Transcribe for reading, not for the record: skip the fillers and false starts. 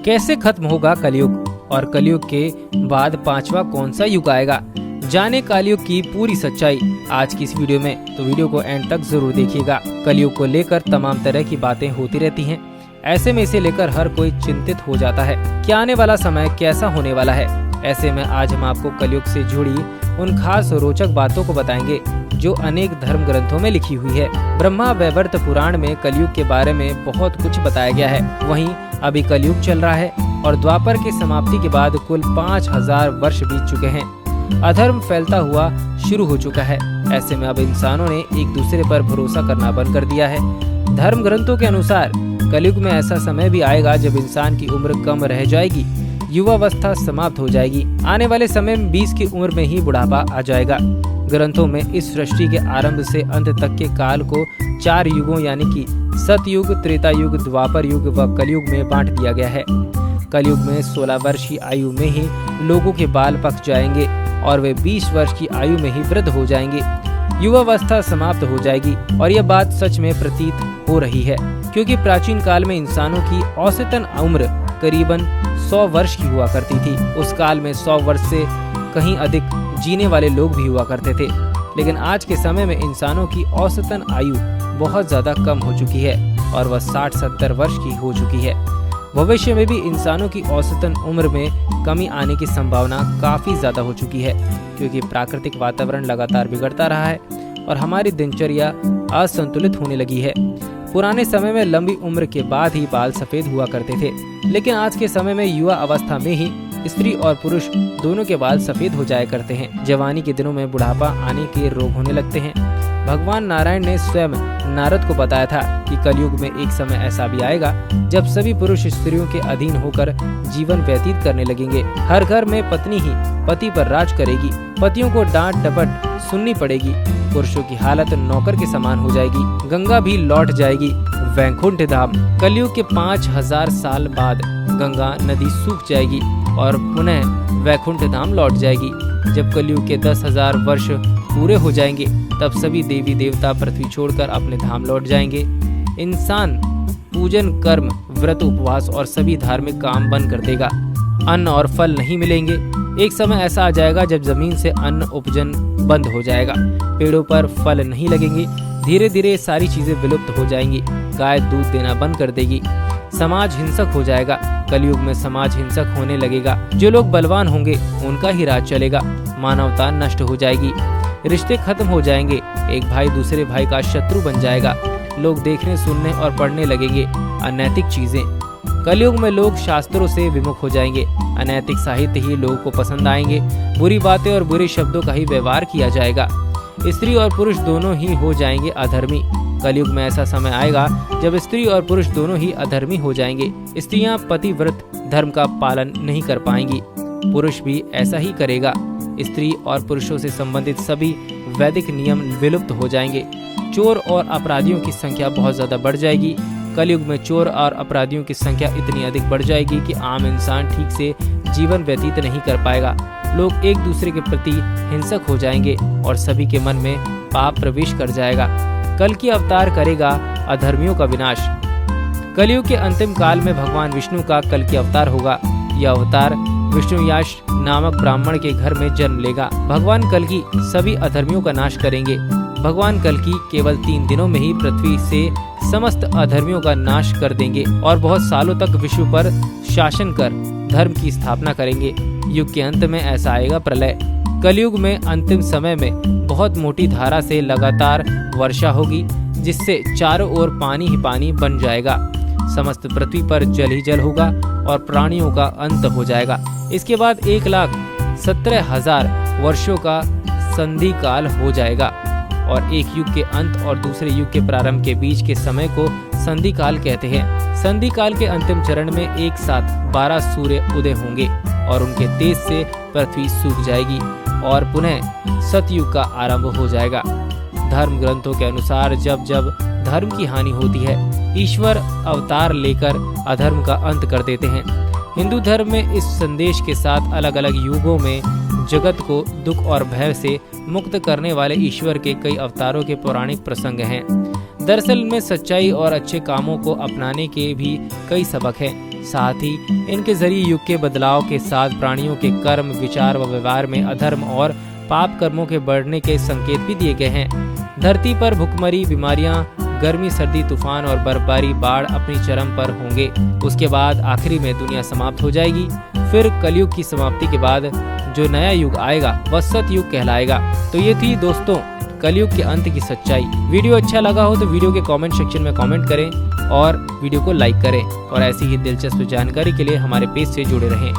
कैसे खत्म होगा कलयुग और कलयुग के बाद पांचवा कौन सा युग आएगा, जाने कलयुग की पूरी सच्चाई आज की इस वीडियो में। तो वीडियो को एंड तक जरूर देखिएगा। कलयुग को लेकर तमाम तरह की बातें होती रहती हैं। ऐसे में इसे लेकर हर कोई चिंतित हो जाता है कि आने वाला समय कैसा होने वाला है। ऐसे में आज हम आपको कलयुग से जुड़ी उन खास और रोचक बातों को बताएंगे जो अनेक धर्म ग्रंथों में लिखी हुई है। ब्रह्मा वैवर्त पुराण में कलयुग के बारे में बहुत कुछ बताया गया है। वहीं अभी कलयुग चल रहा है और द्वापर की समाप्ति के बाद कुल 5000 वर्ष बीत चुके हैं। अधर्म फैलता हुआ शुरू हो चुका है। ऐसे में अब इंसानों ने एक दूसरे पर भरोसा करना बंद कर दिया है। धर्म ग्रंथों के अनुसार कलयुग में ऐसा समय भी आएगा जब इंसान की उम्र कम रह जाएगी, युवावस्था समाप्त हो जाएगी। आने वाले समय में 20 की उम्र में ही बुढ़ापा आ जाएगा। ग्रंथों में इस सृष्टि के आरंभ से अंत तक के काल को 4 युगों यानी कि सतयुग, त्रेता युग, द्वापर युग व कलयुग में बांट दिया गया है। कलयुग में 16 वर्ष की आयु में ही लोगों के बाल पक जाएंगे और वे 20 वर्ष की आयु में ही वृद्ध हो जाएंगे। युवावस्था समाप्त हो जाएगी और यह बात सच में प्रतीत हो रही है, क्योंकि प्राचीन काल में इंसानों की औसतन उम्र करीबन 100 वर्ष की हुआ करती थी। उस काल में 100 वर्ष से कहीं अधिक जीने वाले लोग भी हुआ करते थे। लेकिन आज के समय में इंसानों की औसतन आयु बहुत ज्यादा कम हो चुकी है और वह 60-70 वर्ष की हो चुकी है। भविष्य में भी इंसानों की औसतन उम्र में कमी आने की संभावना काफी ज्यादा हो चुकी है, क्योंकि प्राकृतिक वातावरण लगातार बिगड़ता रहा है और हमारी दिनचर्या असंतुलित होने लगी है। पुराने समय में लंबी उम्र के बाद ही बाल सफेद हुआ करते थे, लेकिन आज के समय में युवा अवस्था में ही स्त्री और पुरुष दोनों के बाल सफेद हो जाया करते हैं। जवानी के दिनों में बुढ़ापा आने के रोग होने लगते हैं। भगवान नारायण ने स्वयं नारद को बताया था कि कलयुग में एक समय ऐसा भी आएगा जब सभी पुरुष स्त्रियों के अधीन होकर जीवन व्यतीत करने लगेंगे। हर घर में पत्नी ही पति पर राज करेगी। पतियों को डांट डपट सुननी पड़ेगी। पुरुषों की हालत नौकर के समान हो जाएगी। गंगा भी लौट जाएगी वैकुंठ धाम। कलयुग के 5000 साल बाद गंगा नदी सूख जाएगी और पुनः वैकुंठ धाम लौट जाएगी। जब कलयुग के 10,000 वर्ष पूरे हो जाएंगे तब सभी देवी देवता पृथ्वी छोड़कर अपने धाम लौट जाएंगे। इंसान पूजन, कर्म, व्रत, उपवास और सभी धार्मिक काम बंद कर देगा। अन्न और फल नहीं मिलेंगे। एक समय ऐसा आ जाएगा जब जमीन से अन्न उपजन बंद हो जाएगा। पेड़ों पर फल नहीं लगेंगे। धीरे धीरे सारी चीजें विलुप्त हो जाएंगी। गाय दूध देना बंद कर देगी। समाज हिंसक हो जाएगा। कलयुग में समाज हिंसक होने लगेगा। जो लोग बलवान होंगे उनका ही राज चलेगा। मानवता नष्ट हो जाएगी। रिश्ते खत्म हो जाएंगे। एक भाई दूसरे भाई का शत्रु बन जाएगा। लोग देखने, सुनने और पढ़ने लगेंगे अनैतिक चीजें। कलयुग में लोग शास्त्रों से विमुख हो जाएंगे। अनैतिक साहित्य ही लोगों को पसंद आएंगे। बुरी बातें और बुरे शब्दों का ही व्यवहार किया जाएगा। स्त्री और पुरुष दोनों ही हो जाएंगे अधर्मी। कलयुग में ऐसा समय आएगा जब स्त्री और पुरुष दोनों ही अधर्मी हो जाएंगे। स्त्रियां पतिव्रत धर्म का पालन नहीं कर पाएंगी। पुरुष भी ऐसा ही करेगा। स्त्री और पुरुषों से संबंधित सभी वैदिक नियम विलुप्त हो जाएंगे। चोर और अपराधियों की संख्या बहुत ज्यादा बढ़ जाएगी। कलयुग में चोर और अपराधियों की संख्या इतनी अधिक बढ़ जाएगी कि आम इंसान ठीक से जीवन व्यतीत नहीं कर पाएगा। लोग एक दूसरे के प्रति हिंसक हो जाएंगे और सभी के मन में पाप प्रवेश कर जाएगा। कल की अवतार करेगा अधर्मियों का विनाश। कलयुग के अंतिम काल में भगवान विष्णु का कल की अवतार होगा। यह अवतार विष्णुयाश नामक ब्राह्मण के घर में जन्म लेगा। भगवान कल की सभी अधर्मियों का नाश करेंगे। भगवान कल की केवल 3 दिनों में ही पृथ्वी से समस्त अधर्मियों का नाश कर देंगे और बहुत सालों तक विश्व पर शासन कर धर्म की स्थापना करेंगे। युग के अंत में ऐसा आएगा प्रलय। कलयुग में अंतिम समय में बहुत मोटी धारा से लगातार वर्षा होगी, जिससे चारों ओर पानी ही पानी बन जाएगा। समस्त पृथ्वी पर जल ही जल होगा और प्राणियों का अंत हो जाएगा। इसके बाद 1,17,000 वर्षों का संधि काल हो जाएगा और एक युग के अंत और दूसरे युग के प्रारंभ के बीच के समय को संधि काल कहते हैं। संधि काल के अंतिम चरण में एक साथ 12 सूर्य उदय होंगे और उनके तेज से पृथ्वी सूख जाएगी और पुनः सतयुग का आरंभ हो जाएगा। धर्म ग्रंथों के अनुसार जब जब धर्म की हानि होती है, ईश्वर अवतार लेकर अधर्म का अंत कर देते हैं। हिंदू धर्म में इस संदेश के साथ अलग अलग युगों में जगत को दुख और भय से मुक्त करने वाले ईश्वर के कई अवतारों के पौराणिक प्रसंग हैं। दरअसल में सच्चाई और अच्छे कामों को अपनाने के भी कई सबक हैं। साथ ही इनके जरिए युग के बदलाव के साथ प्राणियों के कर्म, विचार व व्यवहार में अधर्म और पाप कर्मों के बढ़ने के संकेत भी दिए गए हैं। धरती पर भुखमरी, बीमारियां, गर्मी, सर्दी, तूफान और बर्फबारी, बाढ़ अपनी चरम पर होंगे। उसके बाद आखिरी में दुनिया समाप्त हो जाएगी। फिर कलयुग की समाप्ति के बाद जो नया युग आएगा वह सतयुग कहलाएगा। तो ये थी दोस्तों कलयुग के अंत की सच्चाई। वीडियो अच्छा लगा हो तो वीडियो के कमेंट सेक्शन में कमेंट करें और वीडियो को लाइक करें और ऐसी ही दिलचस्प जानकारी के लिए हमारे पेज से जुड़े रहें।